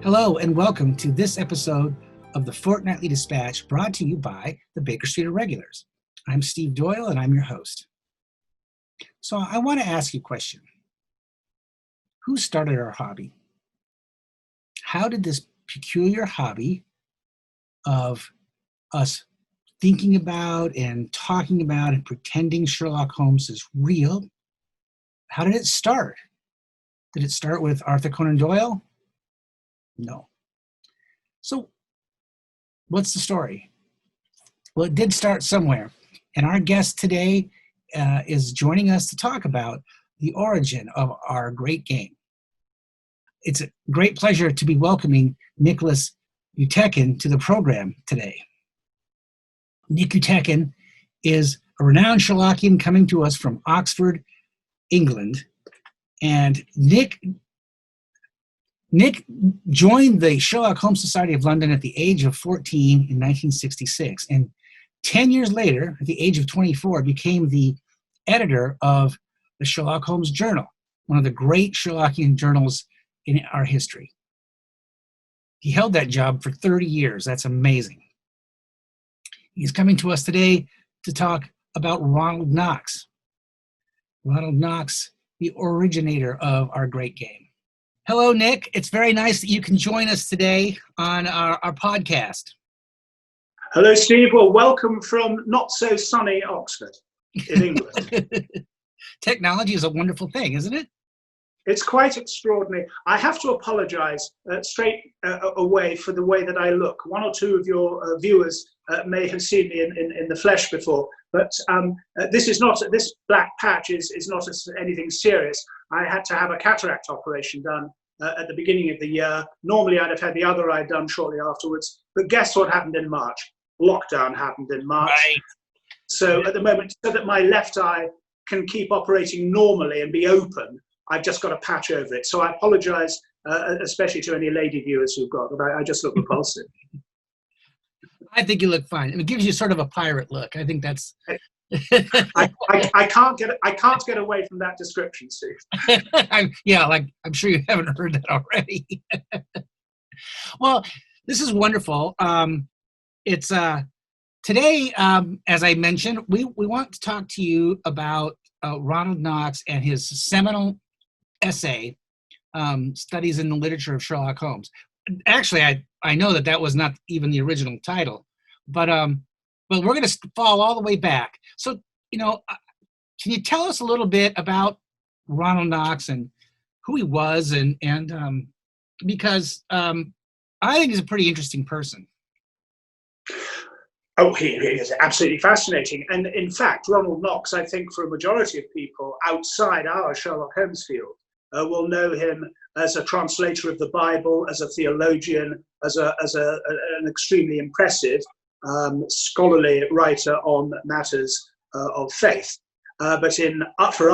Hello and welcome to this episode of the Fortnightly Dispatch brought to you by the Baker Street Irregulars. I'm Steve Doyle and I'm your host. So I want to ask you a question. Who started our hobby? How did this peculiar hobby of us thinking about and talking about and pretending Sherlock Holmes is real, how did it start? Did it start with Arthur Conan Doyle? No. So what's the story? Well, it did start somewhere. And our guest today is joining us to talk about the origin of our great game. It's a great pleasure to be welcoming Nicholas Utechin to the program today. Nick Utechin is a renowned Sherlockian coming to us from Oxford, England. And Nick joined the Sherlock Holmes Society of London at the age of 14 in 1966, and 10 years later, at the age of 24, became the editor of the Sherlock Holmes Journal, one of the great Sherlockian journals in our history. He held that job for 30 years. That's amazing. He's coming to us today to talk about Ronald Knox. Ronald Knox, the originator of our great game. Hello, Nick. It's very nice that you can join us today on our podcast. Hello, Steve. Well, welcome from not so sunny Oxford in England. Technology is a wonderful thing, isn't it? It's quite extraordinary. I have to apologize straight away for the way that I look. One or two of your viewers may have seen me in the flesh before, but this black patch is not anything serious. I had to have a cataract operation done at the beginning of the year. Normally, I'd have had the other eye done shortly afterwards. But guess what happened in March? Lockdown happened in March. Right. So at the moment, so that my left eye can keep operating normally and be open, I've just got a patch over it. So I apologize, especially to any lady viewers who've got, but I just look repulsive. I think you look fine. And it gives you sort of a pirate look. I think that's... I can't get away from that description, Steve. I'm sure you haven't heard that already. Well, this is wonderful. It's today, as I mentioned, we want to talk to you about Ronald Knox and his seminal essay, Studies in the Literature of Sherlock Holmes. Actually, I know that was not even the original title, but we're going to fall all the way back. So, can you tell us a little bit about Ronald Knox and who he was, and because I think he's a pretty interesting person. Oh, he is absolutely fascinating. And in fact, Ronald Knox, I think for a majority of people outside our Sherlock Holmes field, will know him as a translator of the Bible, as a theologian, as an extremely impressive scholarly writer on matters of faith. But for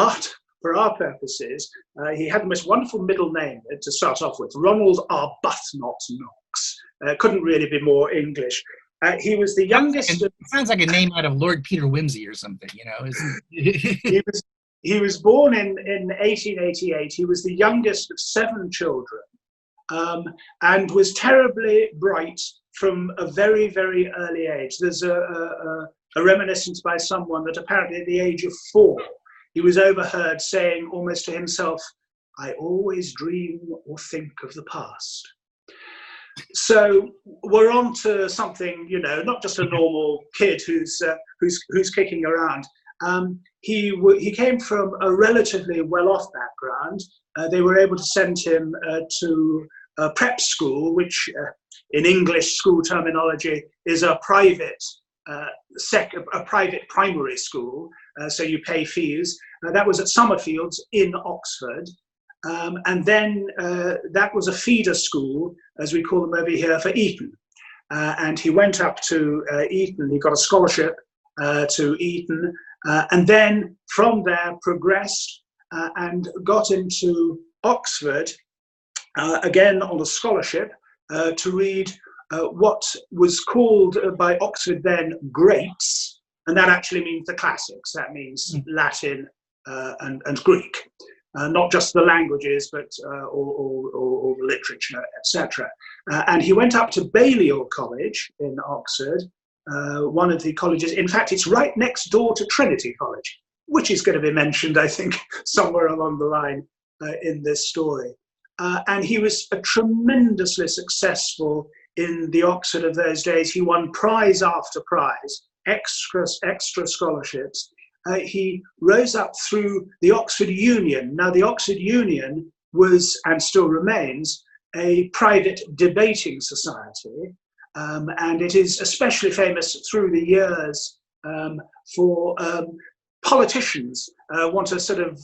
our purposes, he had the most wonderful middle name to start off with, Ronald Arbuthnot Knox. Couldn't really be more English. He was the youngest. It sounds like a name out of Lord Peter Wimsey or something, isn't it? He was born in 1888. He was the youngest of 7 children, and was terribly bright from a very, very early age. There's a reminiscence by someone that apparently at the age of 4, he was overheard saying almost to himself, "I always dream or think of the past." So we're on to something, not just a normal kid who's kicking around. He came from a relatively well-off background. They were able to send him to a prep school, which in English school terminology is a private primary school. So you pay fees. That was at Summerfields in Oxford. And then that was a feeder school, as we call them over here, for Eton. And he went up to Eton. He got a scholarship to Eton, and then from there progressed and got into Oxford, again on a scholarship, to read what was called by Oxford then greats, and that actually means the classics. That means Latin and Greek. not just the languages, but all the literature, etc. And he went up to Balliol College in Oxford, one of the colleges. In fact, it's right next door to Trinity College, which is going to be mentioned, I think, somewhere along the line in this story. And he was tremendously successful in the Oxford of those days. He won prize after prize, extra scholarships. He rose up through the Oxford Union. Now, the Oxford Union was, and still remains, a private debating society. And it is especially famous through the years for politicians want to sort of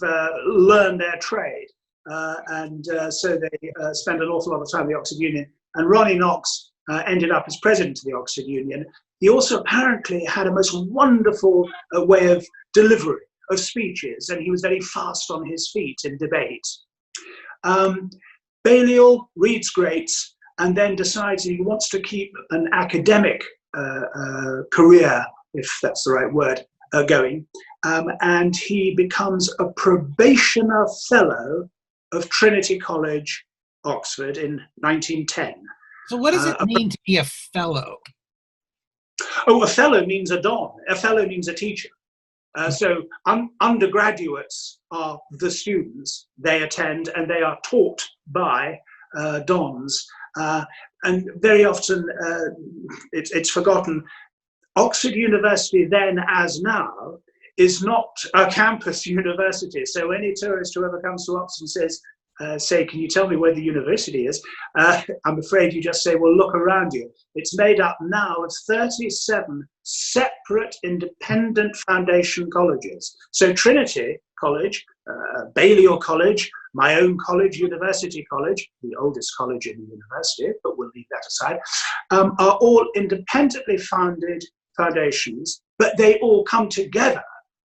learn their trade. So they spend an awful lot of time in the Oxford Union. And Ronnie Knox ended up as president of the Oxford Union. He also apparently had a most wonderful way of delivery of speeches, and he was very fast on his feet in debate. Balliol reads great and then decides he wants to keep an academic career, if that's the right word, going. And he becomes a probationer fellow of Trinity College, Oxford, in 1910. So what does it mean to be a fellow? Oh, a fellow means a don. A fellow means a teacher. So undergraduates are the students. They attend and they are taught by dons. And very often it's forgotten. Oxford University then, as now, is not a campus university. So any tourist who ever comes to Oxford and says, can you tell me where the university is? I'm afraid you just say, well, look around you. It's made up now of 37 separate independent foundation colleges. So Trinity College, Balliol College, my own college, University College, the oldest college in the university, but we'll leave that aside, are all independently founded foundations, but they all come together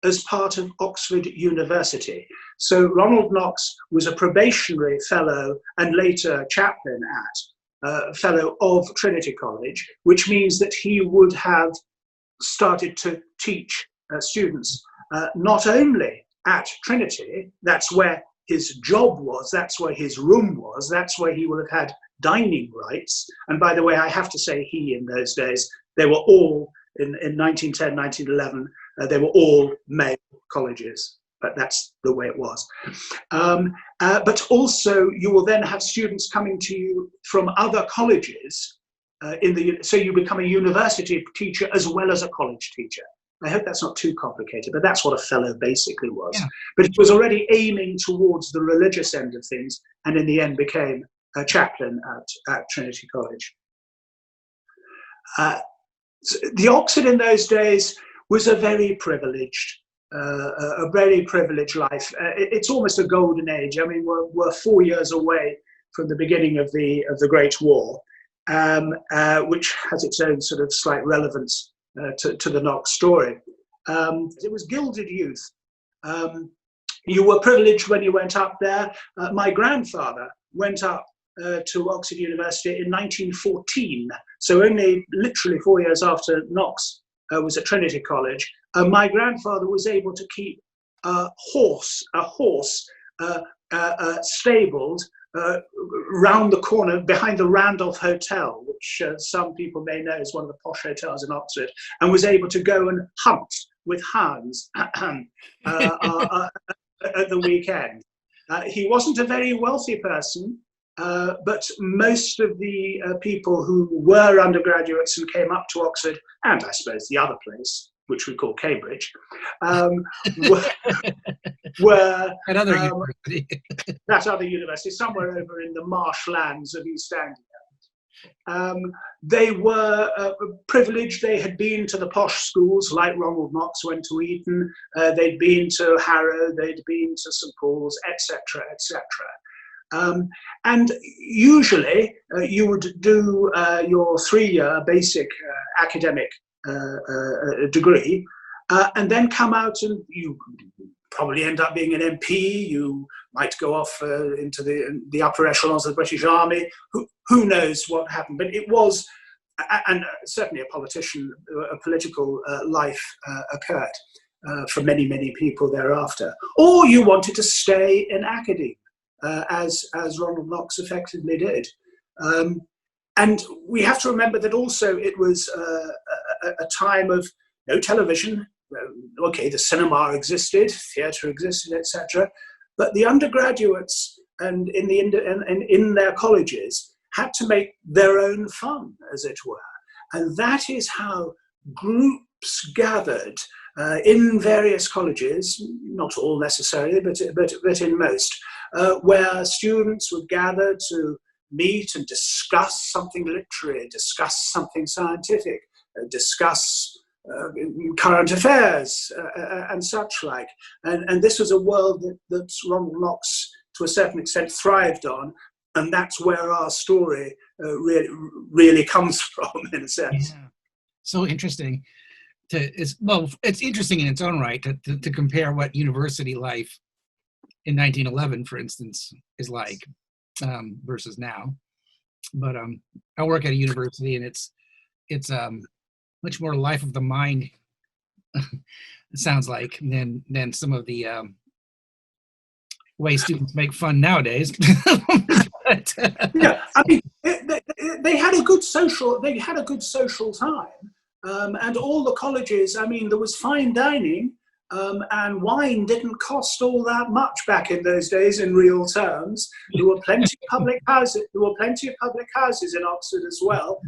as part of Oxford University. So Ronald Knox was a probationary fellow and later chaplain at fellow of Trinity College, which means that he would have started to teach students not only at Trinity, that's where his job was, that's where his room was, that's where he would have had dining rights. And by the way, I have to say he in those days, they were all, in 1910, 1911, they were all male colleges, but that's the way it was. But also you will then have students coming to you from other colleges, so you become a university teacher as well as a college teacher. I hope that's not too complicated, but that's what a fellow basically was. Yeah. But it was already aiming towards the religious end of things, and in the end became a chaplain at Trinity College. The Oxford in those days was a very privileged life. It's almost a golden age. I mean, we're 4 years away from the beginning of the Great War, which has its own sort of slight relevance to the Knox story. It was gilded youth. You were privileged when you went up there. My grandfather went up to Oxford University in 1914, so only literally 4 years after Knox was at Trinity College. My grandfather was able to keep a horse stabled round the corner behind the Randolph Hotel, which some people may know is one of the posh hotels in Oxford, and was able to go and hunt with hounds at the weekend. He wasn't a very wealthy person, but most of the people who were undergraduates and came up to Oxford, and I suppose the other place, which we call Cambridge, were that other university. That other university, somewhere over in the marshlands of East Anglia. They were privileged. They had been to the posh schools, like Ronald Knox went to Eton. They'd been to Harrow. They'd been to St Paul's, etc., etc. And usually you would do your 3-year basic academic degree, and then come out and you probably end up being an MP. You might go off into the upper echelons of the British Army. Who knows what happened? But it was, and certainly a political life occurred. for many, many people thereafter. Or you wanted to stay in academia, as Ronald Knox effectively did. And we have to remember that also it was a time of no television. Okay, the cinema existed, theatre existed, etc. But the undergraduates and in their colleges had to make their own fun, as it were. And that is how groups gathered in various colleges, not all necessarily, but in most, where students would gather to meet and discuss something literary, discuss something scientific, discuss current affairs and such like. And this was a world that Ronald Knox, to a certain extent, thrived on. And that's where our story really comes from, in a sense. Yeah. So interesting. It's interesting in its own right to compare what university life in 1911, for instance, is like versus now. But I work at a university, and it's much more life of the mind. It sounds like than some of the way students make fun nowadays. But, yeah, I mean, they had a good social time, and all the colleges. I mean, there was fine dining, and wine didn't cost all that much back in those days in real terms. There were plenty of public houses. There were plenty of public houses in Oxford as well.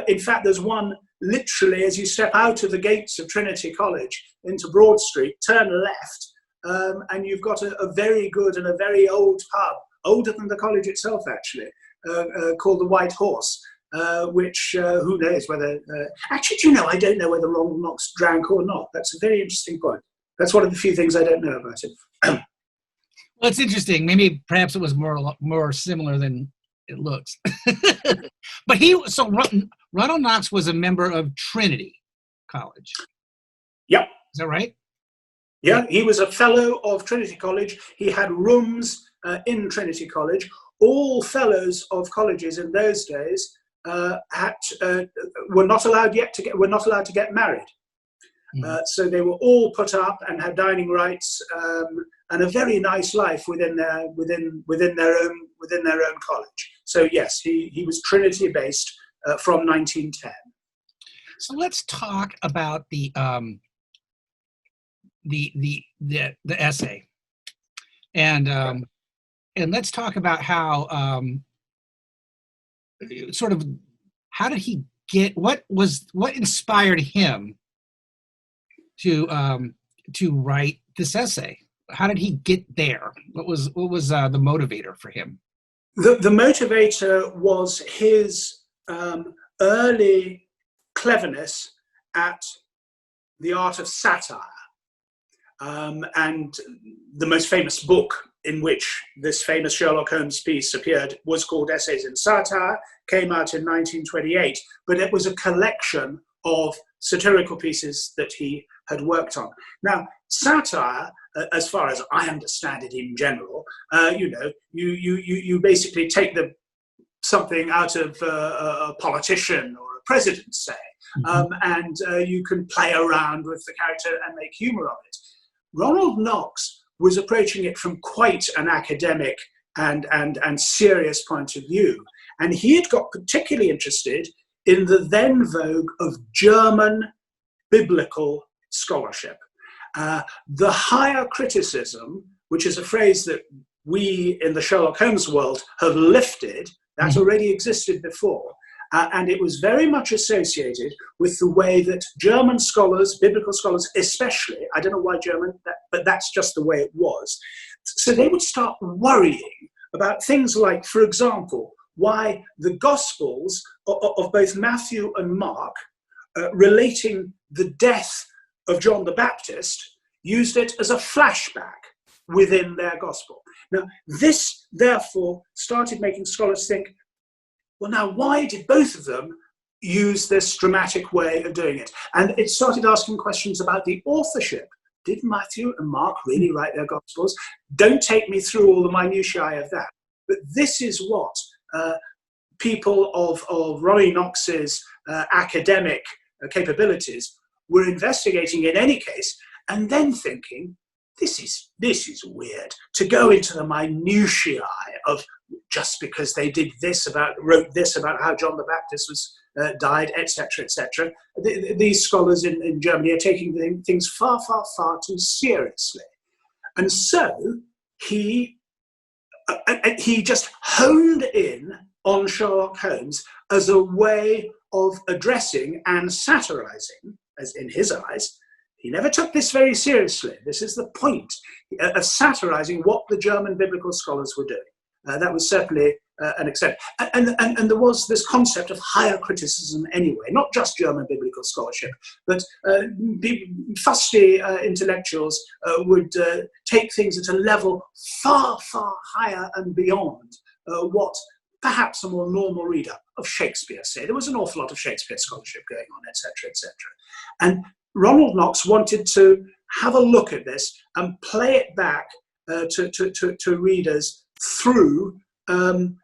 In fact, there's one literally as you step out of the gates of Trinity College into Broad Street, turn left, and you've got a very good and a very old pub, older than the college itself actually, called the White Horse. Which who knows whether actually, do you know, I don't know whether Ronald Knox drank or not. That's a very interesting point. That's one of the few things I don't know about it. Well, it's interesting. Maybe perhaps it was more similar than it looks. But Ronald Knox was a member of Trinity College. Yep. Is that right? Yeah, he was a fellow of Trinity College. He had rooms in Trinity College. All fellows of colleges in those days were not allowed to get married. So they were all put up and had dining rights and a very nice life within their own college. So yes, he was Trinity based from 1910. So let's talk about the essay, and let's talk about how how did he get what inspired him to write this essay? How did he get there? What was the motivator for him? The motivator was his early cleverness at the art of satire, and the most famous book in which this famous Sherlock Holmes piece appeared was called Essays in Satire, came out in 1928, but it was a collection of satirical pieces that he had worked on. Now, satire, as far as I understand it in general, you basically take something out of a politician or a president, say, and you can play around with the character and make humor of it. Ronald Knox was approaching it from quite an academic and serious point of view. And he had got particularly interested in the then vogue of German biblical scholarship. The higher criticism, which is a phrase that we in the Sherlock Holmes world have lifted, that already existed before. And it was very much associated with the way that German scholars, biblical scholars especially, I don't know why German, but that's just the way it was. So they would start worrying about things like, for example, why the Gospels of both Matthew and Mark, relating the death of John the Baptist, used it as a flashback within their Gospel. Now, this therefore started making scholars think, well, now, why did both of them use this dramatic way of doing it? And it started asking questions about the authorship. Did Matthew and Mark really write their Gospels? Don't take me through all the minutiae of that. But this is what people of Ronnie Knox's academic capabilities were investigating in any case, and then thinking, this is weird, to go into the minutiae of just because they wrote this about how John the Baptist was died, etc., etc. These scholars in Germany are taking things far, far, far too seriously. And so he just honed in on Sherlock Holmes as a way of addressing and satirizing, as in his eyes. He never took this very seriously. This is the point of satirizing what the German biblical scholars were doing. That was certainly an extent. And there was this concept of higher criticism anyway, not just German biblical scholarship, but fusty intellectuals would take things at a level far, far higher and beyond what perhaps a more normal reader of Shakespeare say. There was an awful lot of Shakespeare scholarship going on, etc., etc. And Ronald Knox wanted to have a look at this and play it back to readers through the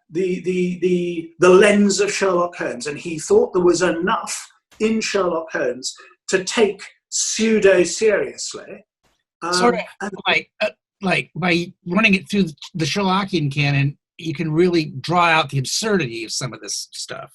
lens of Sherlock Holmes, and he thought there was enough in Sherlock Holmes to take pseudo seriously. Sort of like by running it through the Sherlockian canon, you can really draw out the absurdity of some of this stuff.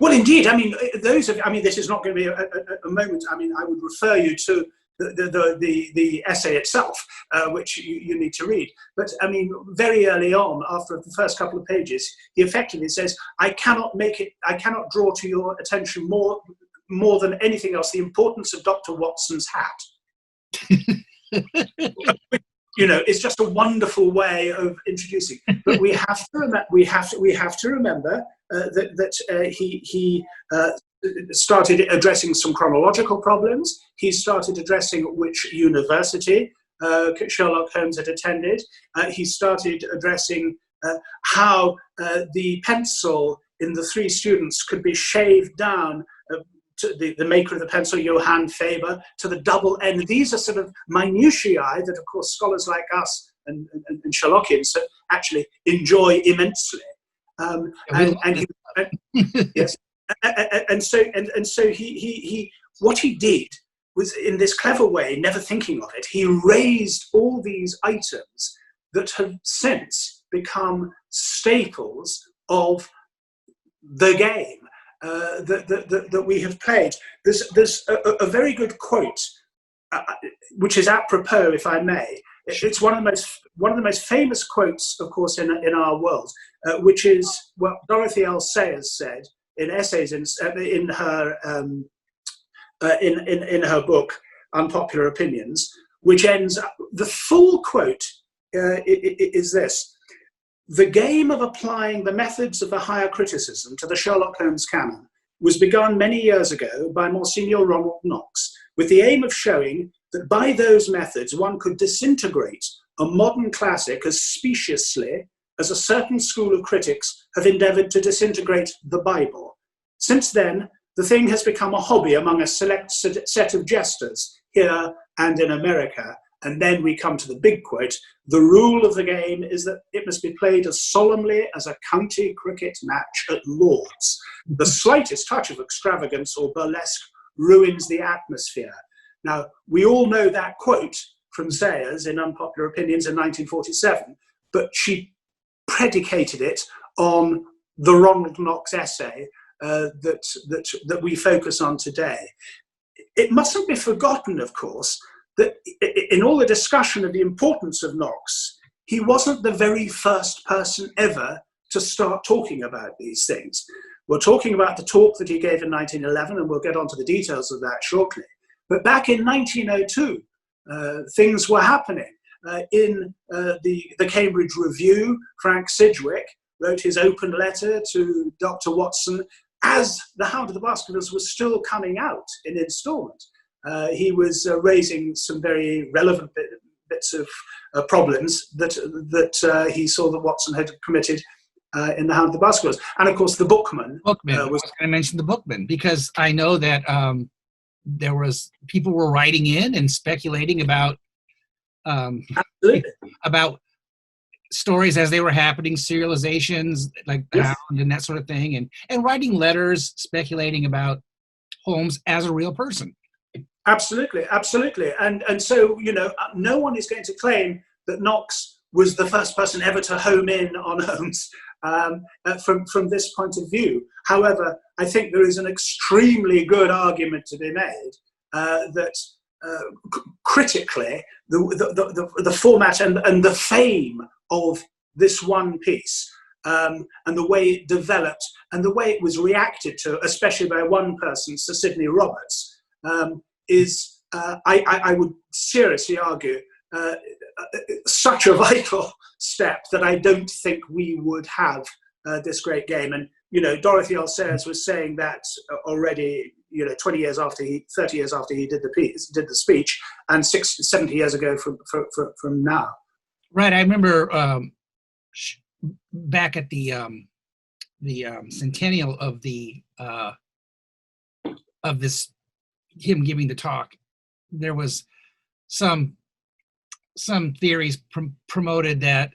Well, indeed. I mean, this is not going to be a moment. I mean, I would refer you to the essay itself, which you need to read. But I mean, very early on, after the first couple of pages, he effectively says, I cannot draw to your attention more than anything else the importance of Dr. Watson's hat. You know, it's just a wonderful way of introducing. But we have to remember that he started addressing some chronological problems. He started addressing which university Sherlock Holmes had attended. He started addressing how the pencil in the three students could be shaved down to the maker of the pencil, Johann Faber, to the double end. These are sort of minutiae that, of course, scholars like us and Sherlockians actually enjoy immensely. Yes. And so he what he did was, in this clever way, never thinking of it, he raised all these items that have since become staples of the game that we have played. There's a very good quote, which is apropos, if I may. It's one of the most famous quotes, of course, in our world, which is what Dorothy L. Sayers said in essays in her book Unpopular Opinions, which ends. The full quote is this: "The game of applying the methods of the higher criticism to the Sherlock Holmes canon was begun many years ago by Monsignor Ronald Knox, with the aim of showing that by those methods one could disintegrate a modern classic as speciously as a certain school of critics have endeavoured to disintegrate the Bible. Since then, the thing has become a hobby among a select set of jesters here and in America." And then we come to the big quote: "The rule of the game is that it must be played as solemnly as a county cricket match at Lord's. The slightest touch of extravagance or burlesque ruins the atmosphere." Now, we all know that quote from Sayers in Unpopular Opinions in 1947, but she predicated it on the Ronald Knox essay that we focus on today. It mustn't be forgotten, of course, that in all the discussion of the importance of Knox, he wasn't the very first person ever to start talking about these things. We're talking about the talk that he gave in 1911, and we'll get onto the details of that shortly. But back in 1902, things were happening. In the Cambridge Review, Frank Sidgwick wrote his open letter to Dr. Watson as The Hound of the Baskervilles was still coming out in instalment. He was raising some very relevant bits of problems that he saw that Watson had committed in The Hound of the Baskervilles. And of course, the Bookman. I was going to mention the Bookman, because I know that people were writing in and speculating about about stories as they were happening, serializations like The Hound and that sort of thing, and writing letters speculating about Holmes as a real person. Absolutely, absolutely. And so, no one is going to claim that Knox was the first person ever to home in on Holmes from this point of view. However, I think there is an extremely good argument to be made that critically, the format and the fame of this one piece and the way it developed and the way it was reacted to, especially by one person, Sir Sidney Roberts, is, I would seriously argue, such a vital step that I don't think we would have this great game. And, Dorothy L. Sayers was saying that already, 30 years after he did the speech, and 70 years ago from now. Right. I remember back at the centennial of this, him giving the talk, there was some theories promoted that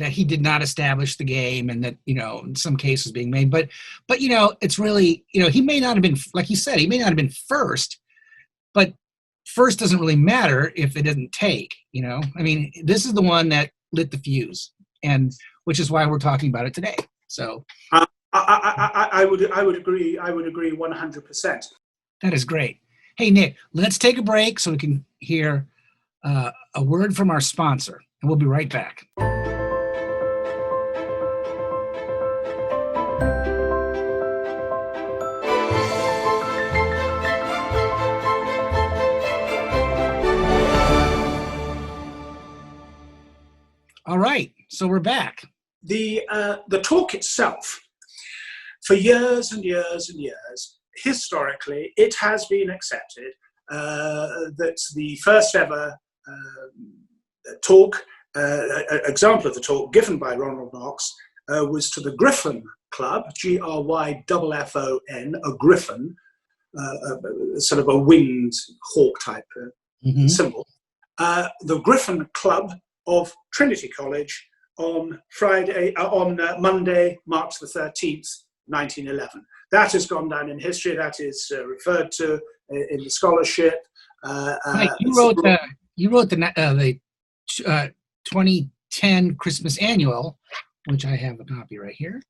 he did not establish the game, and that in some cases being made, but it's really, he may not have been, like you said, he may not have been first, but first doesn't really matter if it didn't take. I mean, this is the one that lit the fuse, and which is why we're talking about it today. So I would agree 100%. That is great. Hey, Nick, let's take a break so we can hear a word from our sponsor, and we'll be right back. All right, so we're back. The talk itself, for years and years and years, historically, it has been accepted that the first ever talk, example of the talk given by Ronald Knox, was to the Griffon Club, Gryffon, a griffon, sort of a winged hawk type symbol. The Griffon Club of Trinity College on Monday, March the 13th, 1911. That has gone down in history. That is referred to in the scholarship. Mike, you wrote the 2010 Christmas Annual, which I have a copy right here,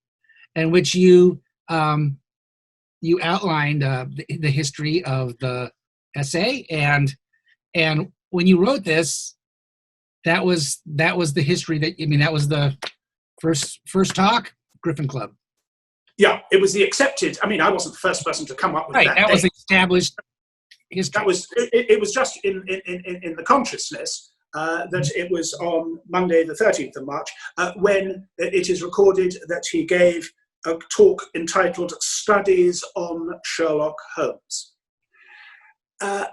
and which you outlined the history of the essay, and when you wrote this, that was the history that was the first talk, Griffon Club. Yeah, it was the accepted. I mean, I wasn't the first person to come up with that. That was established history. It was just in the consciousness that it was on Monday, the 13th of March, when it is recorded that he gave a talk entitled "Studies on Sherlock Holmes."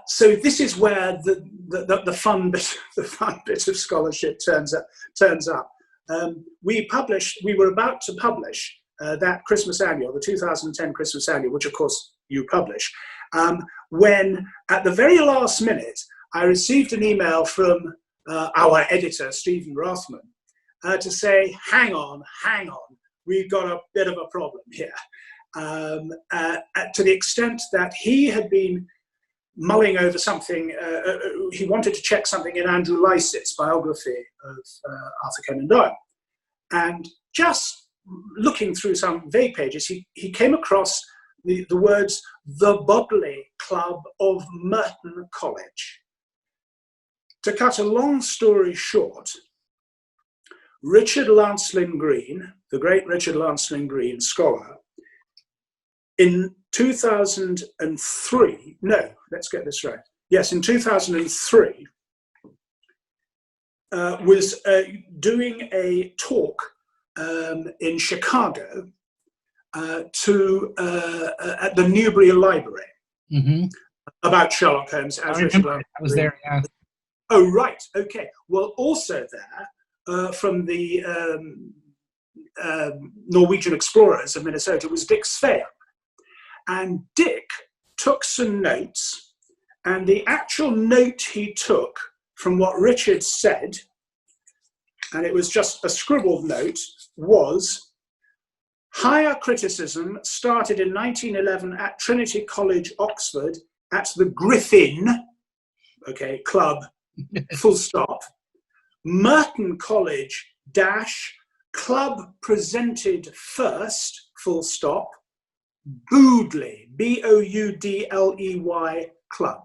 So this is where the fun bit of scholarship turns up. We were about to publish that Christmas Annual, the 2010 Christmas Annual, which of course you publish, when at the very last minute I received an email from our editor, Stephen Rothman, to say, hang on, we've got a bit of a problem here. To the extent that he had been mulling over something, he wanted to check something in Andrew Lycett's biography of Arthur Conan Doyle. And just looking through some vague pages, he came across the words, "the Bodley Club of Merton College." To cut a long story short, Richard Lancelyn Green, the great Richard Lancelyn Green, scholar, in 2003, no, let's get this right. Yes, in 2003, was doing a talk in Chicago at the Newbury Library about Sherlock Holmes. I remember, I was there, yeah. Oh, right, okay. Well, also there, from the Norwegian explorers of Minnesota, was Dick Sveager. And Dick took some notes, and the actual note he took from what Richard said, and it was just a scribbled note, was, "Higher criticism started in 1911 at Trinity College, Oxford, at the Griffin, okay, club, full stop, Merton College dash club presented first, full stop, Boudley, Boudley club.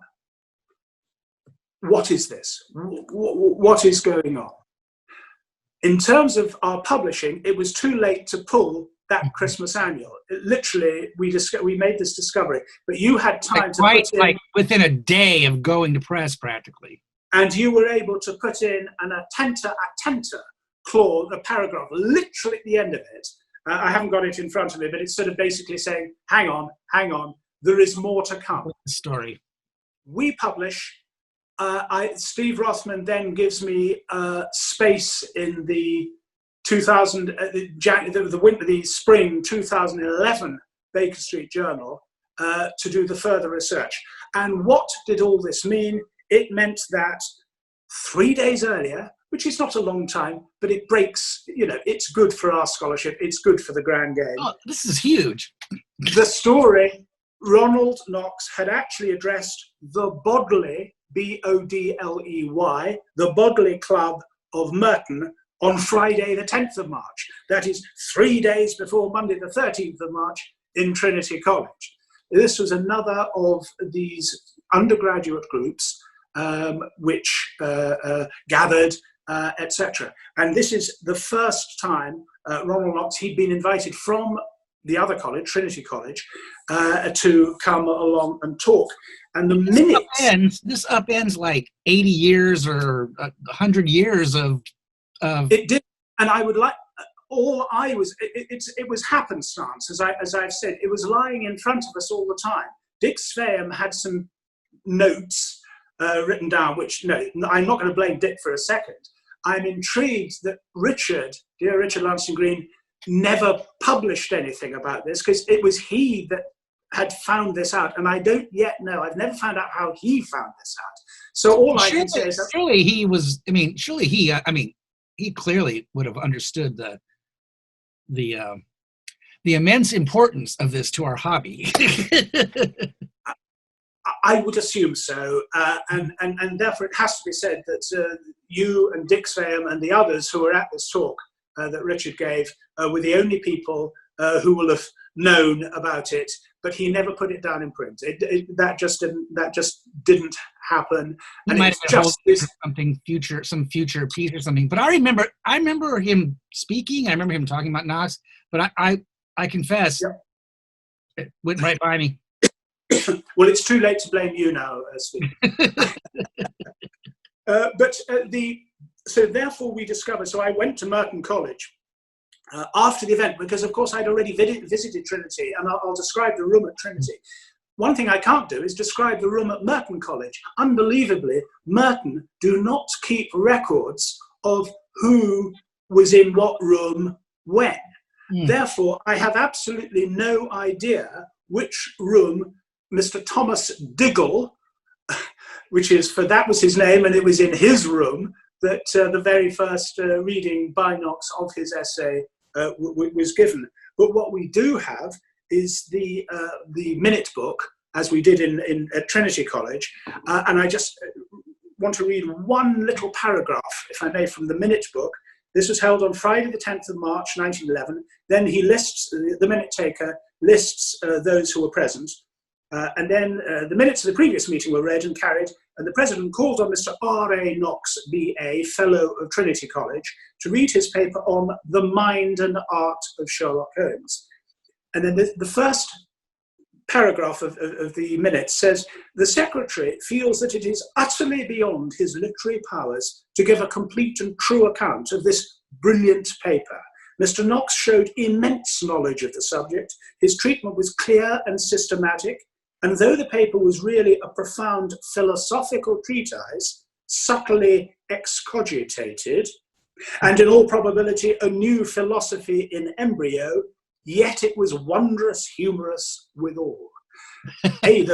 What is this? What is going on? In terms of our publishing, it was too late to pull that Christmas annual. Literally, we made this discovery, but you had time to put in, like within a day of going to press, practically. And you were able to put in an attenta clause, a paragraph, literally at the end of it. I haven't got it in front of me, but it's sort of basically saying, hang on, there is more to come. What's the story? We publish. Steve Rothman then gives me space in the spring 2011 Baker Street Journal to do the further research. And what did all this mean? It meant that 3 days earlier, which is not a long time, but it breaks, it's good for our scholarship, it's good for the grand game. Oh, this is huge. The story, Ronald Knox had actually addressed the Bodley, Bodley, the Bodley Club of Merton on Friday the 10th of March. That is 3 days before Monday the 13th of March in Trinity College. This was another of these undergraduate groups which gathered, etc. And this is the first time Ronald Knox, he'd been invited from the other college, Trinity College, to come along and talk. And the this upends like 80 years or 100 years of... It did, and I would like... It was happenstance, as I've said. It was lying in front of us all the time. Dick Sveum had some notes written down, which, no, I'm not going to blame Dick for a second. I'm intrigued that dear Richard Lansing Green, never published anything about this, because it was he that had found this out, and I don't yet know. I've never found out how he found this out. So all I can say is that surely he clearly would have understood the immense importance of this to our hobby. I would assume so, and therefore it has to be said that you and Dick Sveum and the others who were at this talk that Richard gave were the only people who will have known about it, but he never put it down in print. That just didn't happen. He might have been something future, some future piece or something. But I remember him speaking. I remember him talking about Knox. But I confess, it went right by me. Well, it's too late to blame you now, Steve. So therefore we discovered. So I went to Merton College after the event, because of course I'd already visited Trinity, and I'll describe the room at Trinity. One thing I can't do is describe the room at Merton College. Unbelievably, Merton do not keep records of who was in what room when. Therefore, I have absolutely no idea which room Mr. Thomas Diggle, that was his name, and it was in his room that the very first reading by Knox of his essay was given. But what we do have is the minute book, as we did at Trinity College, and I just want to read one little paragraph, if I may, from the minute book. This was held on Friday the 10th of March 1911. Then he lists, the minute taker lists those who were present. And then the minutes of the previous meeting were read and carried, and the president called on Mr. R.A. Knox, B.A., Fellow of Trinity College, to read his paper on the mind and art of Sherlock Holmes. And then the first paragraph of the minutes says, the secretary feels that it is utterly beyond his literary powers to give a complete and true account of this brilliant paper. Mr. Knox showed immense knowledge of the subject. His treatment was clear and systematic, and though the paper was really a profound philosophical treatise, subtly excogitated, and in all probability a new philosophy in embryo, yet it was wondrous humorous withal. Hey,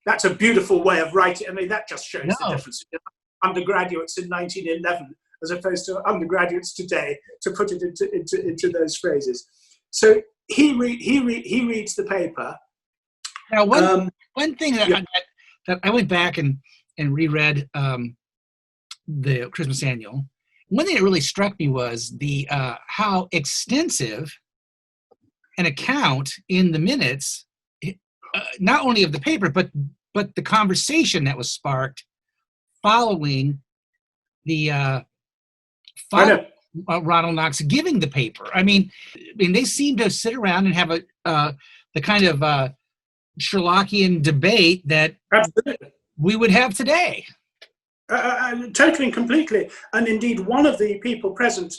that's a beautiful way of writing. I mean, that just shows the difference in undergraduates in 1911 as opposed to undergraduates today, to put it into those phrases. So he reads the paper. Now, one thing that that I went back and reread the Christmas Annual. One thing that really struck me was the how extensive an account in the minutes, not only of the paper, but the conversation that was sparked following the Ronald Knox giving the paper. I mean, they seem to sit around and have the kind of Sherlockian debate that we would have today. Totally and completely. And indeed, one of the people present,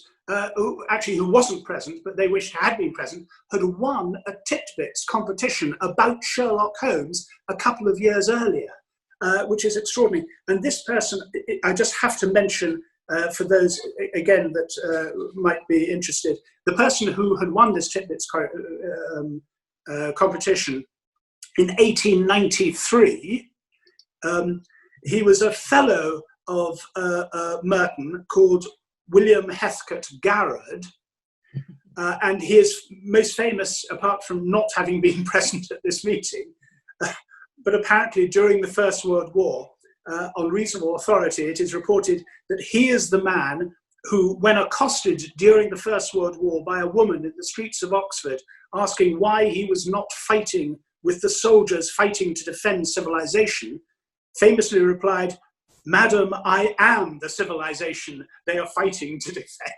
who wasn't present, but they wished had been present, had won a Titbits competition about Sherlock Holmes a couple of years earlier, which is extraordinary. And this person, I just have to mention, for those, again, that might be interested, the person who had won this Titbits competition in 1893, he was a fellow of Merton called William Heathcote Garrard, and he is most famous, apart from not having been present at this meeting, but apparently during the First World War, on reasonable authority, it is reported that he is the man who, when accosted during the First World War by a woman in the streets of Oxford, asking why he was not fighting with the soldiers fighting to defend civilization, famously replied, "Madam, I am the civilization they are fighting to defend."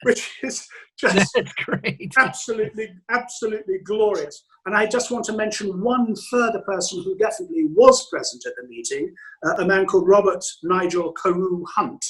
Which is just great. absolutely glorious. And I just want to mention one further person who definitely was present at the meeting, a man called Robert Nigel Carew Hunt.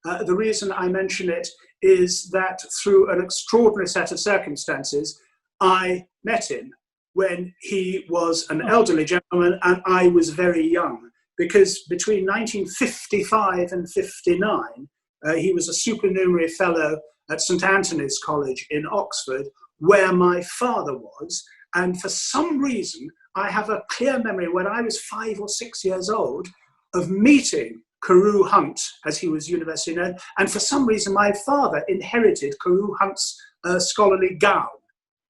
The reason I mention it is that through an extraordinary set of circumstances, I met him when he was an elderly gentleman and I was very young, because between 1955 and 59, he was a supernumerary fellow at St Anthony's College in Oxford, where my father was. And for some reason, I have a clear memory when I was 5 or 6 years old of meeting Carew Hunt, as he was university known. And for some reason, my father inherited Carew Hunt's scholarly gown.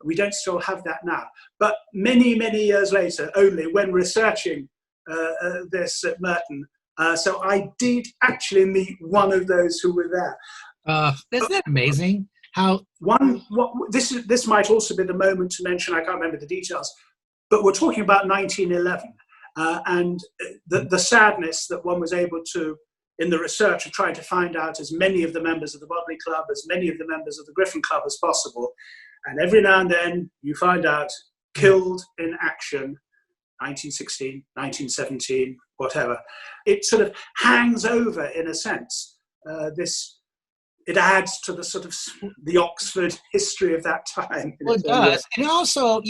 We don't still have that now. But many, many years later, only when researching this at Merton, so I did actually meet one of those who were there. Isn't that amazing? How this might also be the moment to mention, I can't remember the details, but we're talking about 1911, and the sadness that one was able to, in the research of trying to find out as many of the members of the Bodley Club, as many of the members of the Griffin Club as possible, and every now and then you find out killed in action, 1916, 1917, whatever. It sort of hangs over, in a sense, it adds to the sort of the Oxford history of that time. Well, it does. And also,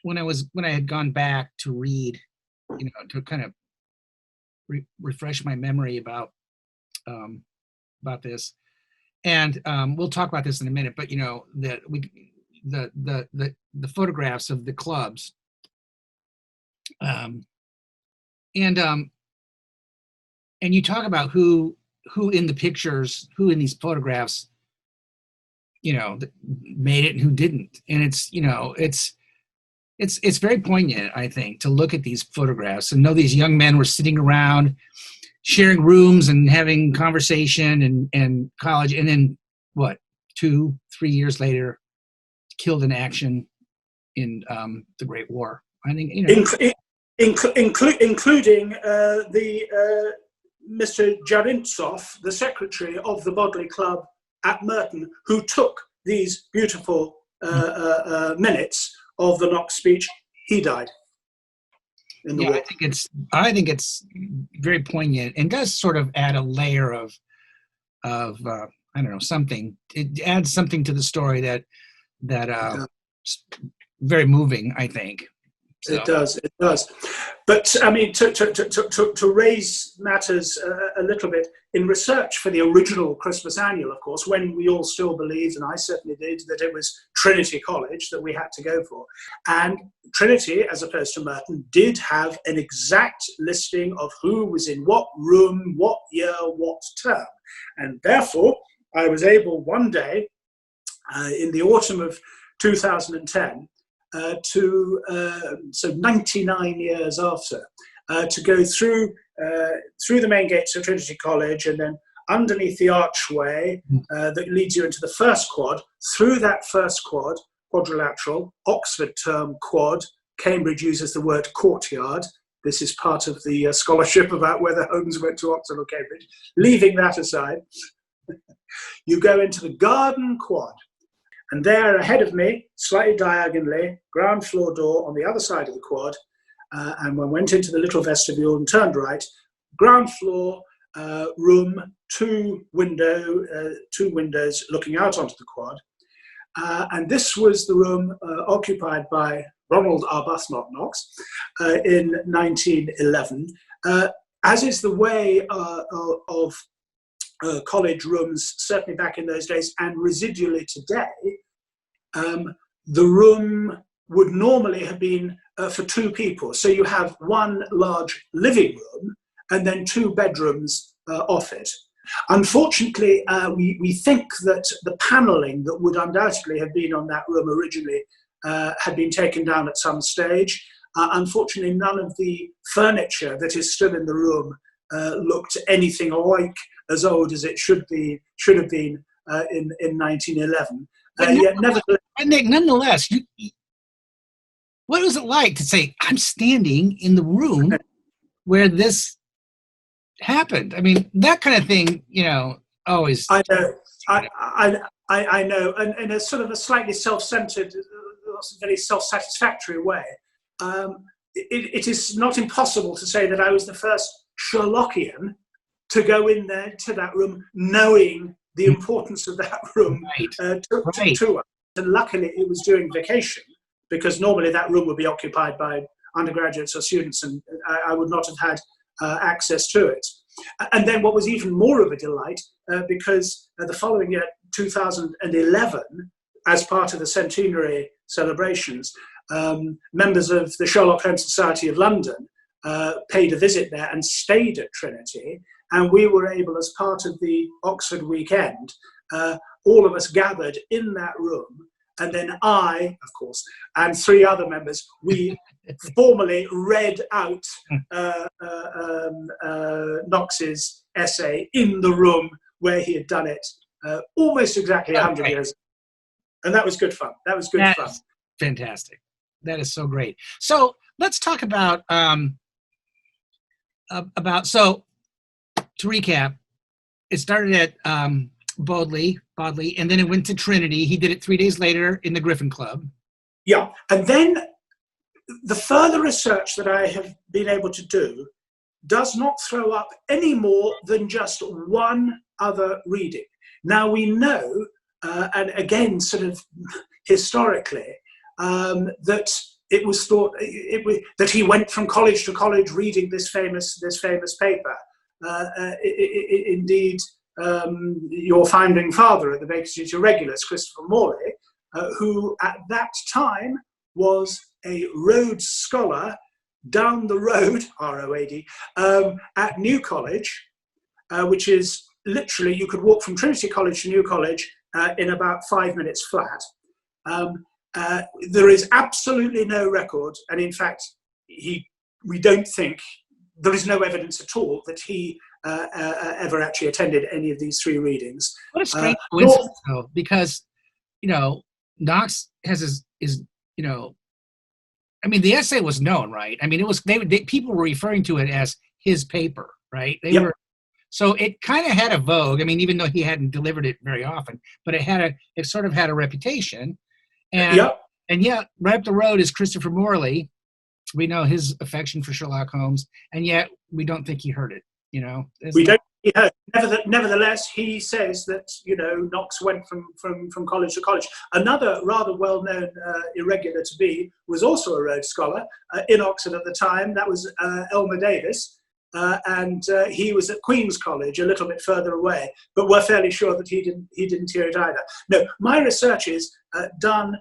when I had gone back to read, to kind of refresh my memory about this, and we'll talk about this in a minute. But the photographs of the clubs, and you talk about who in the pictures, who in these photographs, made it and who didn't. And it's very poignant, I think, to look at these photographs and know these young men were sitting around sharing rooms and having conversation and college. And then 2-3 years later, killed in action in the Great War. I think, including the Mr. Jarintsov, the secretary of the Bodley Club at Merton, who took these beautiful minutes of the Knox speech. He died in the war. I think it's very poignant and does sort of add a layer of I don't know, something. It adds something to the story that very moving, I think. So. It does. But I mean, to raise matters a little bit, in research for the original Christmas Annual, of course, when we all still believed, and I certainly did, that it was Trinity College that we had to go for. And Trinity, as opposed to Merton, did have an exact listing of who was in what room, what year, what term. And therefore, I was able one day, in the autumn of 2010, so 99 years after, to go through the main gates of Trinity College and then underneath the archway that leads you into the first quad, through that first quad, quadrilateral, Oxford term quad, Cambridge uses the word courtyard. This is part of the scholarship about whether Holmes went to Oxford or Cambridge. Leaving that aside, you go into the garden quad. And there ahead of me, slightly diagonally, ground floor door on the other side of the quad, and we went into the little vestibule and turned right, ground floor, room, two windows looking out onto the quad. And this was the room occupied by Ronald Knox in 1911. As is the way of college rooms, certainly back in those days, and residually today, the room would normally have been for two people. So you have one large living room and then two bedrooms off it. Unfortunately, we think that the panelling that would undoubtedly have been on that room originally had been taken down at some stage. Unfortunately, none of the furniture that is still in the room looked anything like as old as it should have been in 1911. Yet, nevertheless, Nick, nonetheless, what was it like to say, I'm standing in the room where this happened? I mean, that kind of thing, always. I know, I know, and in a sort of a slightly self-centered, very self-satisfactory way. It is not impossible to say that I was the first Sherlockian to go in there to that room, knowing the importance of that room to us. And luckily, it was during vacation, because normally that room would be occupied by undergraduates or students, and I would not have had access to it. And then what was even more of a delight, because the following year, 2011, as part of the centenary celebrations, members of the Sherlock Holmes Society of London paid a visit there and stayed at Trinity, and we were able, as part of the Oxford weekend, all of us gathered in that room, and then I, of course, and three other members, we formally read out Knox's essay in the room where he had done it almost exactly 100 years ago. And that was good fun. That was good fun. Fantastic. That is so great. So let's talk about, so to recap, it started at Bodley, and then it went to Trinity. He did it 3 days later in the Griffin Club. Yeah, and then the further research that I have been able to do does not throw up any more than just one other reading. Now we know, and again, sort of historically, that it was thought that he went from college to college reading this famous paper. Indeed, your founding father at the Baker Street Irregulars, Christopher Morley, who at that time was a Rhodes Scholar down the road, ROAD, at New College, which is literally, you could walk from Trinity College to New College in about 5 minutes flat. There is absolutely no record, and in fact, we don't think, there is no evidence at all that he ever actually attended any of these three readings. What a strange coincidence, though, because, Knox has his I mean, the essay was known, right? I mean, it was, people were referring to it as his paper, right? They were, so it kind of had a vogue. I mean, even though he hadn't delivered it very often, but it sort of had a reputation. And yet, right up the road is Christopher Morley. We know his affection for Sherlock Holmes, and yet we don't think he heard it. We don't. Yeah. Nevertheless, he says that Knox went from college to college. Another rather well-known irregular to be was also a Rhodes Scholar in Oxford at the time. That was Elmer Davis, and he was at Queen's College, a little bit further away. But we're fairly sure that he didn't hear it either. No, my research is done.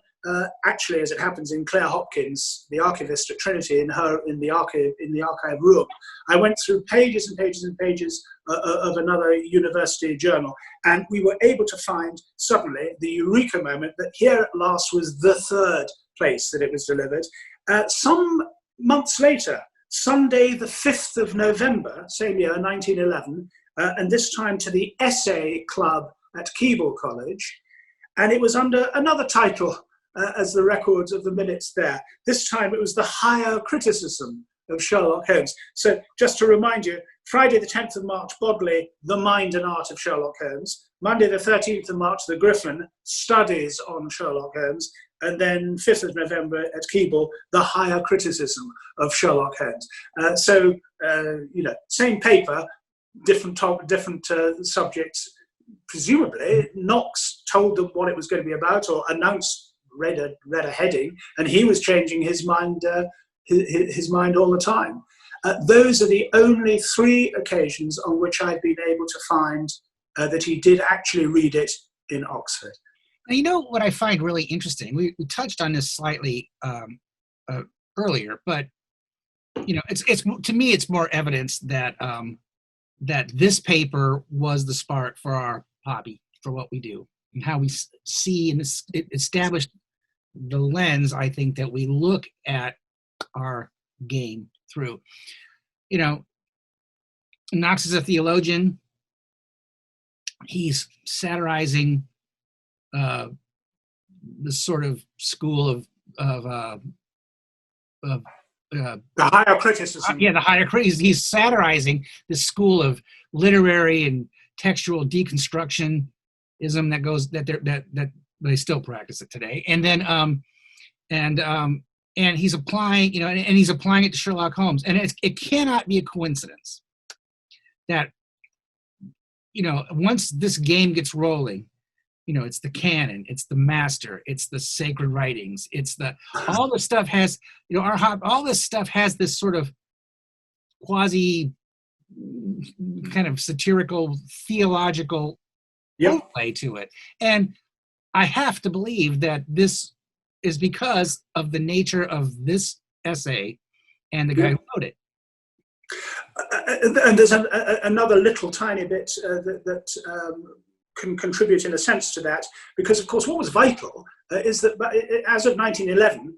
Actually, as it happens, in Claire Hopkins, the archivist at Trinity, in the archive room, I went through pages and pages and pages of another university journal, and we were able to find suddenly the eureka moment that here at last was the third place that it was delivered. Some months later, Sunday the 5th of November, same year, 1911, and this time to the Essay Club at Keble College. And it was under another title as the records of the minutes there. This time it was the Higher Criticism of Sherlock Holmes. So just to remind you, Friday the 10th of March, Bodley, The Mind and Art of Sherlock Holmes. Monday the 13th of March, The Griffin, Studies on Sherlock Holmes. And then 5th of November at Keble, The Higher Criticism of Sherlock Holmes. Same paper, different subjects. Presumably, Knox told them what it was going to be about, or announced, read a heading, and he was changing his mind all the time. Those are the only 3 occasions on which I've been able to find that he did actually read it in Oxford. Now, you know what I find really interesting? We touched on this slightly earlier, but it's to me it's more evidence that that this paper was the spark for our hobby, for what we do, and how we see, and it established the lens, I think, that we look at our game through. Knox is a theologian. He's satirizing this sort of school of the higher criticism. The higher criticism. He's satirizing this school of literary and textual deconstructionism that they still practice it today. And then and he's applying, and he's applying it to Sherlock Holmes. And it cannot be a coincidence that once this game gets rolling, it's the canon, it's the master, it's the sacred writings, it's all this stuff has, all this stuff has this sort of quasi kind of satirical, theological play to it. And I have to believe that this is because of the nature of this essay and the guy who wrote it. And there's another little tiny bit that can contribute in a sense to that, because of course what was vital is that as of 1911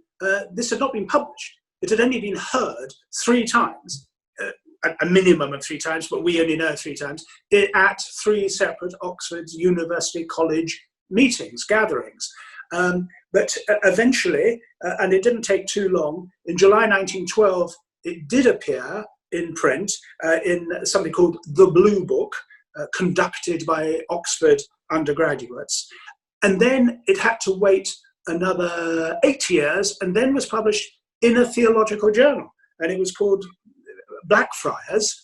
this had not been published. It had only been heard 3 times, a minimum of 3 times, but we only know 3 times, at 3 separate Oxford University College meetings, gatherings. But eventually, and it didn't take too long, in July 1912 it did appear in print in something called The Blue Book, conducted by Oxford undergraduates. And then it had to wait another 8 years, and then was published in a theological journal. And it was called Blackfriars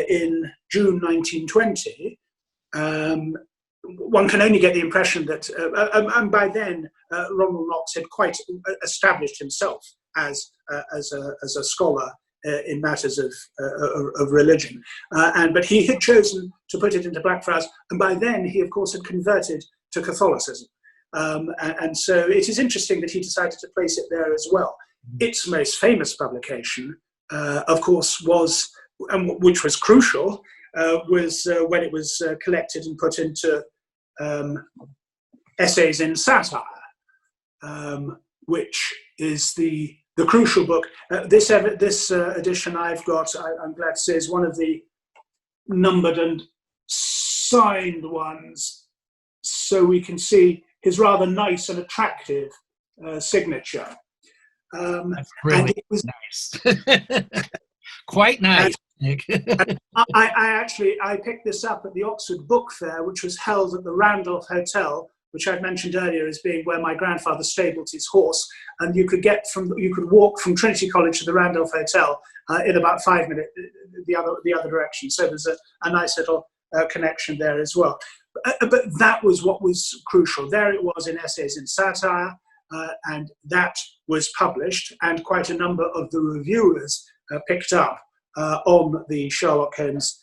in June 1920. One can only get the impression that, and by then, Ronald Knox had quite established himself as a scholar in matters of religion, but he had chosen to put it into Blackfriars, and by then he, of course, had converted to Catholicism, and so it is interesting that he decided to place it there as well. Its most famous publication, of course, was, which was crucial, was when it was collected and put into Essays in Satire, which is the crucial book. This edition I've got, I'm glad to say, is one of the numbered and signed ones, so we can see his rather nice and attractive signature. That's really nice. Quite nice, Nick. I picked this up at the Oxford Book Fair, which was held at the Randolph Hotel, which I've mentioned earlier as being where my grandfather stabled his horse, and you could walk from Trinity College to the Randolph Hotel in about 5 minutes the other direction. So there's a nice little connection there as well. But that was what was crucial. There it was in Essays in Satire, and that was published, and quite a number of the reviewers picked up on the Sherlock Holmes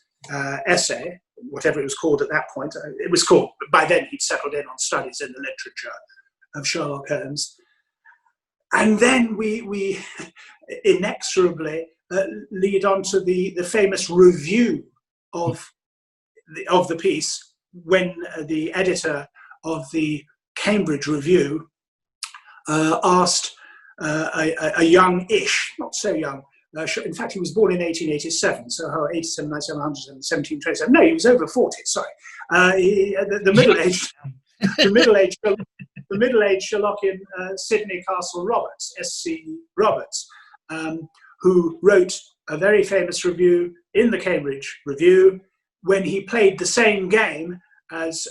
essay, whatever it was called at that point. It was called, by then he'd settled in on studies in the literature of Sherlock Holmes. And then we inexorably lead on to the famous review of the piece, when the editor of the Cambridge Review asked a young-ish, not so young. In fact, he was born in 1887, so 87, 97, 100, 1727. No, he was over 40. Sorry, the middle-aged, the middle-aged Sherlockian Sidney Castle Roberts, S.C. Roberts, who wrote a very famous review in the Cambridge Review when he played the same game as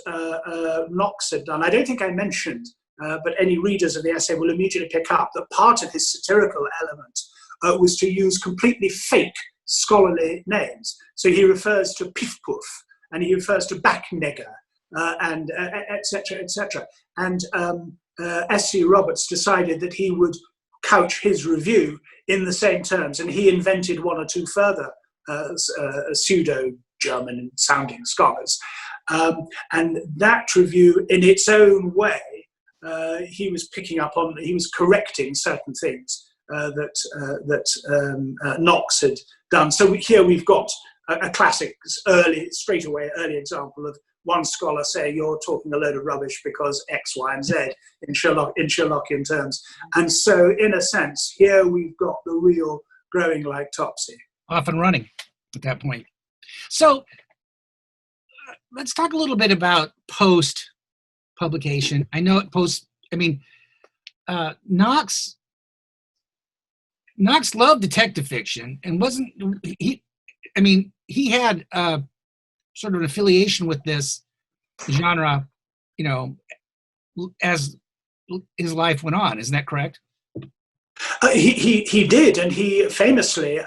Knox had done. I don't think I mentioned, but any readers of the essay will immediately pick up that part of his satirical element was to use completely fake scholarly names. So he refers to Piff Puff, and he refers to Backnegger, and etc., etc. And S.C. Roberts decided that he would couch his review in the same terms, and he invented one or two further pseudo-German sounding scholars. And that review, in its own way, he was picking up on, he was correcting certain things that Knox had done. So here we've got a classic early example of one scholar saying you're talking a load of rubbish because X, Y, and Z in Sherlockian terms. And so in a sense, here we've got the real growing like Topsy. Off and running at that point. So let's talk a little bit about post-publication. I know Knox loved detective fiction and he had sort of an affiliation with this genre, as his life went on. Isn't that correct? He did, and he famously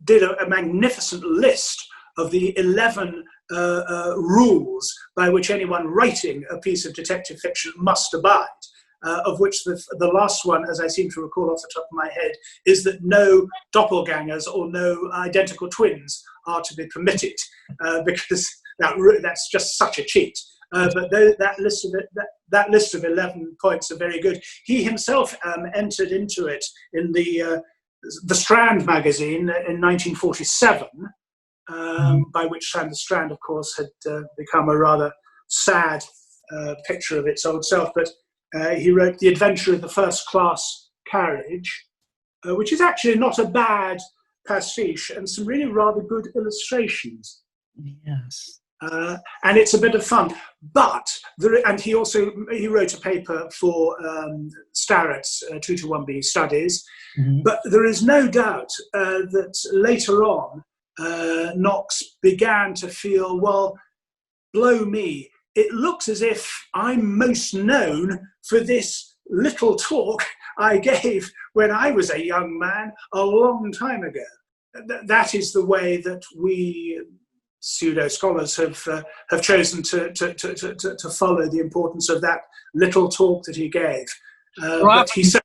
did a magnificent list of the 11 rules by which anyone writing a piece of detective fiction must abide. Of which the last one, as I seem to recall off the top of my head, is that no doppelgangers or no identical twins are to be permitted, because that's just such a cheat. But that list of 11 points are very good. He himself entered into it in the Strand magazine in 1947, by which time the Strand, of course, had become a rather sad picture of its old self. But he wrote The Adventure of the First Class Carriage, which is actually not a bad pastiche, and some really rather good illustrations. Yes. And it's a bit of fun. But he wrote a paper for Starrett's 221B studies. Mm-hmm. But there is no doubt that later on, Knox began to feel, well, blow me, it looks as if I'm most known for this little talk I gave when I was a young man a long time ago. That is the way that we pseudo scholars have chosen to follow the importance of that little talk that he gave. But he said,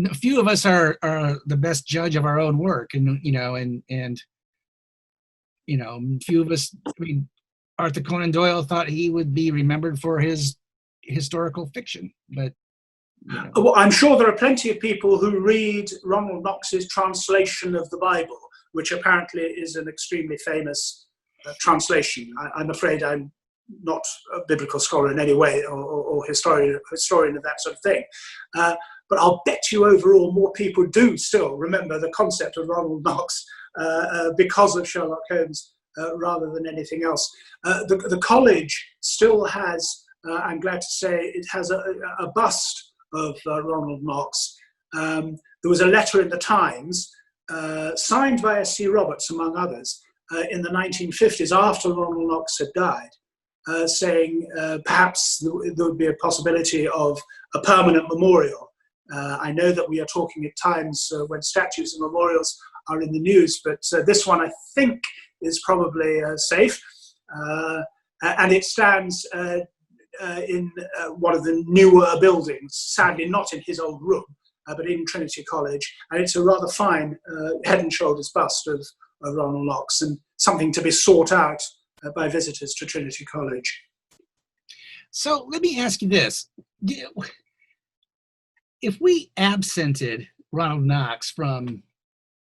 a few of us are the best judge of our own work, and few of us. Arthur Conan Doyle thought he would be remembered for his historical fiction, but well, I'm sure there are plenty of people who read Ronald Knox's translation of the Bible, which apparently is an extremely famous translation. I'm afraid I'm not a biblical scholar in any way, or historian of that sort of thing. But I'll bet you overall more people do still remember the concept of Ronald Knox because of Sherlock Holmes rather than anything else. The college still has, I'm glad to say, it has a bust of Ronald Knox. There was a letter in the Times signed by S.C. Roberts, among others, in the 1950s after Ronald Knox had died, saying perhaps there would be a possibility of a permanent memorial. I know that we are talking at times when statues and memorials are in the news, but this one I think is probably safe. And it stands in one of the newer buildings, sadly not in his old room, but in Trinity College. And it's a rather fine head and shoulders bust of Ronald Knox, and something to be sought out by visitors to Trinity College. So let me ask you this. If we absented Ronald Knox from,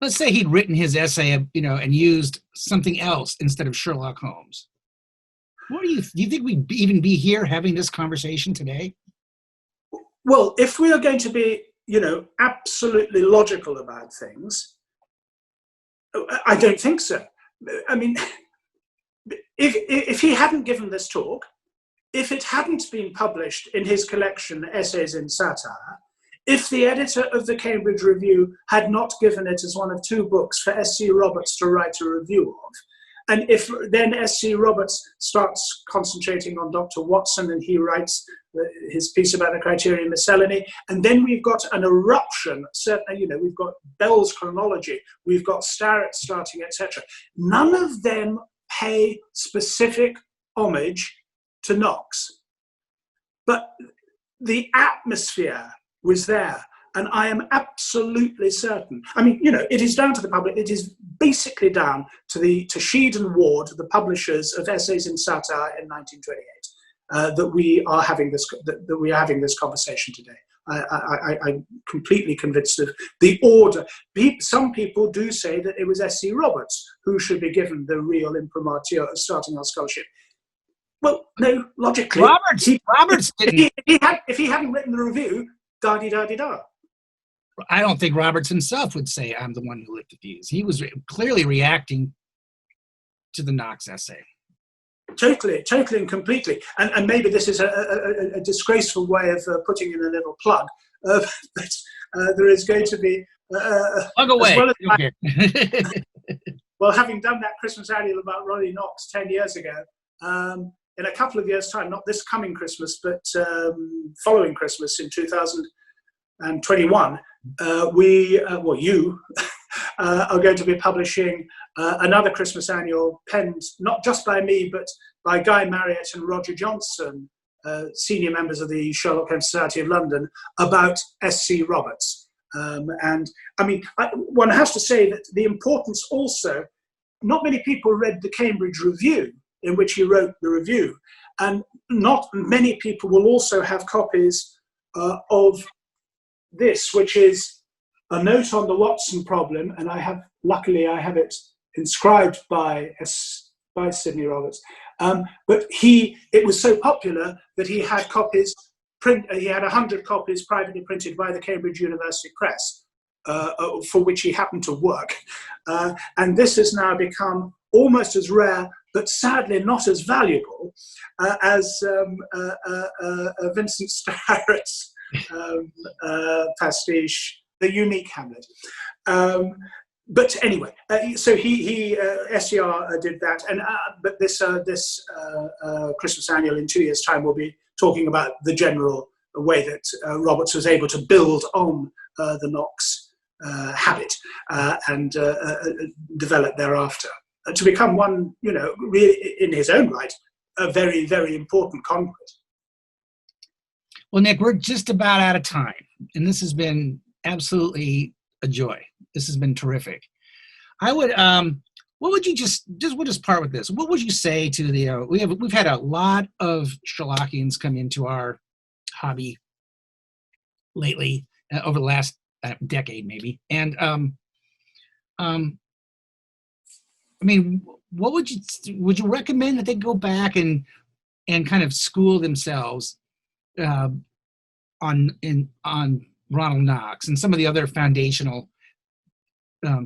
let's say he'd written his essay, and used something else instead of Sherlock Holmes, do you think we'd even be here having this conversation today? Well, if we are going to be absolutely logical about things? I don't think so. I mean, if he hadn't given this talk, if it hadn't been published in his collection, Essays in Satire, if the editor of the Cambridge Review had not given it as one of 2 books for S.C. Roberts to write a review of, and if then S.C. Roberts starts concentrating on Dr. Watson and he writes his piece about the Criterion Miscellany, and then we've got an eruption, certainly, we've got Bell's chronology, we've got Starrett starting, etc. None of them pay specific homage to Knox. But the atmosphere was there. And I am absolutely certain. I mean, it is down to the public. It is basically down to Sheed and Ward, the publishers of Essays in Satire in 1928, that we are having this conversation today. I'm completely convinced of the order. Some people do say that it was S.C. Roberts who should be given the real imprimatur of starting our scholarship. Well, no, logically, Roberts didn't. If he hadn't written the review, da-di-da-di-da. I don't think Roberts himself would say, I'm the one who lit the fuse. He was clearly reacting to the Knox essay. Totally and completely. And maybe this is a disgraceful way of putting in a little plug. But there is going to be... plug away. Well, having done that Christmas annual about Ronald Knox 10 years ago, in a couple of years' time, not this coming Christmas, but following Christmas in 2021, you are going to be publishing another Christmas annual penned not just by me, but by Guy Marriott and Roger Johnson, senior members of the Sherlock Holmes Society of London, about S.C. Roberts. And I mean, one has to say that the importance also, not many people read the Cambridge Review in which he wrote the review, and not many people will also have copies of this, which is a note on the Watson problem, and luckily I have it inscribed by Sidney Roberts. But it was so popular that he had copies. He had 100 copies privately printed by the Cambridge University Press, for which he happened to work, and this has now become almost as rare, but sadly not as valuable as Vincent Starrett's pastiche, The Unique Hamlet. But anyway, so he SCR did that, and but this Christmas annual in 2 years' time will be talking about the general way that Roberts was able to build on the Knox habit and develop thereafter to become one, really in his own right, a very, very important convert. Well, Nick, we're just about out of time, and this has been absolutely a joy. This has been terrific. I would, what would you we'll just part with this. What would you say to the, we've had a lot of Sherlockians come into our hobby lately, over the last decade maybe. And I mean, what would you recommend that they go back and kind of school themselves on Ronald Knox and some of the other foundational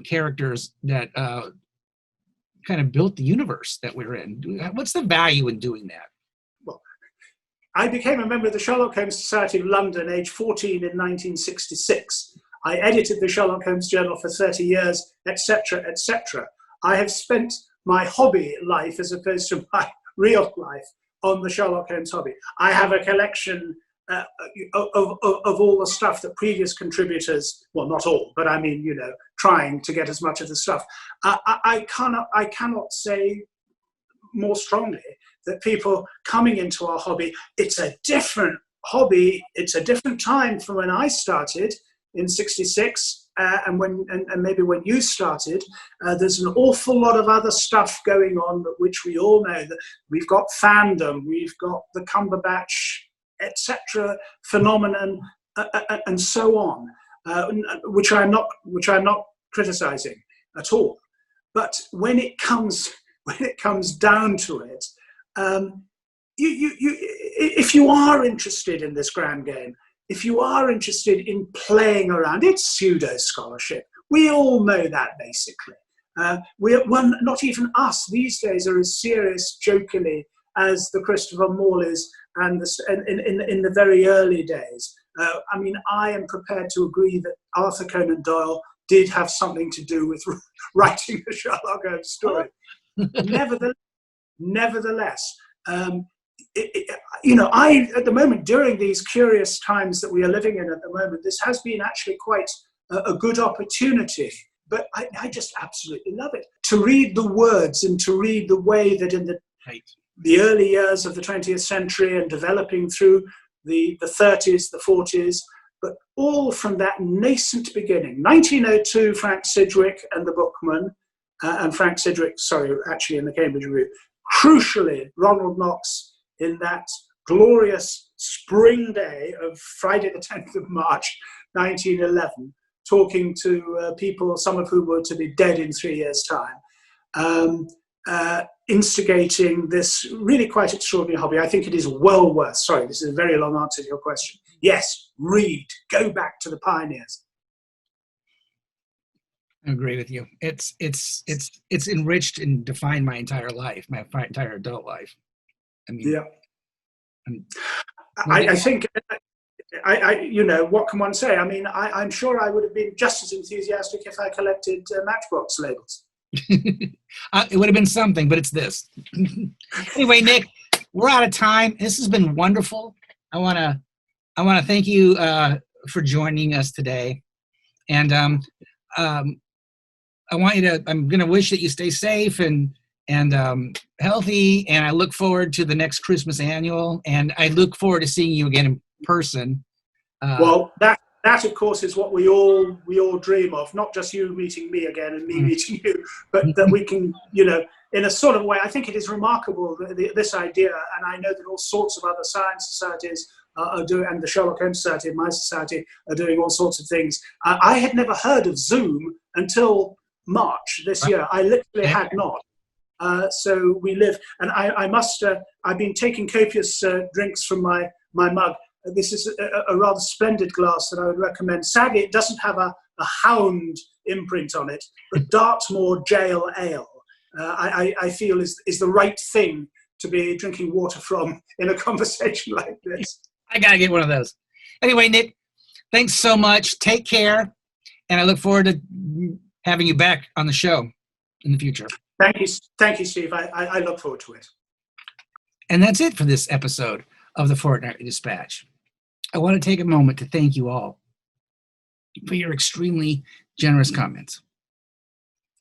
characters that kind of built the universe that we're in? What's the value in doing that? Well, I became a member of the Sherlock Holmes Society of London, age 14, in 1966. I edited the Sherlock Holmes Journal for 30 years, etc., etc. I have spent my hobby life, as opposed to my real life, on the Sherlock Holmes hobby. I have a collection of all the stuff that previous contributors, well, not all, but I mean, trying to get as much of the stuff. I cannot say more strongly that people coming into our hobby, it's a different hobby, it's a different time from when I started in 66, and maybe when you started. There's an awful lot of other stuff going on, which we all know, that we've got fandom, we've got the Cumberbatch, etc. phenomenon, and so on, which I'm not criticizing at all. But when it comes down to it, if you are interested in this grand game, if you are interested in playing around, it's pseudo-scholarship. We all know that, basically. Not even us these days are as serious, jokingly, as the Christopher Morleys and in the very early days. I mean, I am prepared to agree that Arthur Conan Doyle did have something to do with writing the Sherlock Holmes story. Nevertheless, at the moment, during these curious times that we are living in at the moment, this has been actually quite a good opportunity. But I just absolutely love it. To read the words and to read the way that in the early years of the 20th century and developing through the 30s, the 40s, but all from that nascent beginning. 1902, Frank Sidgwick and the Bookman, and Frank Sidgwick, in the Cambridge Review. Crucially, Ronald Knox in that glorious spring day of Friday the 10th of March, 1911, talking to people, some of whom were to be dead in 3 years' time, instigating this really quite extraordinary hobby. I think it is well worth, this is a very long answer to your question. Yes, read, go back to the pioneers. I agree with you. It's enriched and defined my entire life, my entire adult life. I mean, yeah. I think, what can one say? I mean, I'm sure I would have been just as enthusiastic if I collected Matchbox labels. It would have been something, but it's this. Anyway, Nick, we're out of time. This has been wonderful. I want to thank you for joining us today, and I'm going to wish that you stay safe and healthy, and I look forward to the next Christmas annual, and I look forward to seeing you again in person. Well, that of course is what we all dream of, not just you meeting me again and me meeting you, but that we can, in a sort of way, I think it is remarkable, this idea, and I know that all sorts of other science societies are doing, and the Sherlock Holmes Society and my society are doing all sorts of things. I had never heard of Zoom until March this year. I literally had not. So we live, and I've been taking copious drinks from my mug. This is a rather splendid glass that I would recommend. Sadly, it doesn't have a hound imprint on it, but Dartmoor Jail Ale, I feel is the right thing to be drinking water from in a conversation like this. I got to get one of those. Anyway, Nick, thanks so much. Take care, and I look forward to having you back on the show in the future. Thank you, Steve. I look forward to it. And that's it for this episode of the Fortnightly Dispatch. I want to take a moment to thank you all for your extremely generous comments.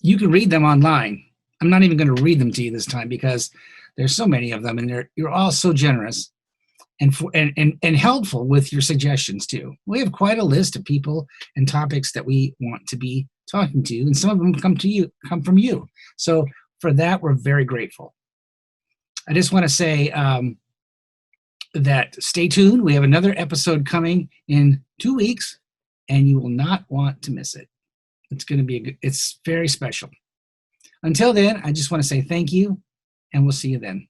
You can read them online. I'm not even going to read them to you this time because there's so many of them, and you're all so generous and helpful with your suggestions too. We have quite a list of people and topics that we want to be talking to, and some of them come from you. So for that, we're very grateful. I just want to say that stay tuned. We have another episode coming in 2 weeks, and you will not want to miss it. It's going to be it's very special. Until then, I just want to say thank you, and we'll see you then.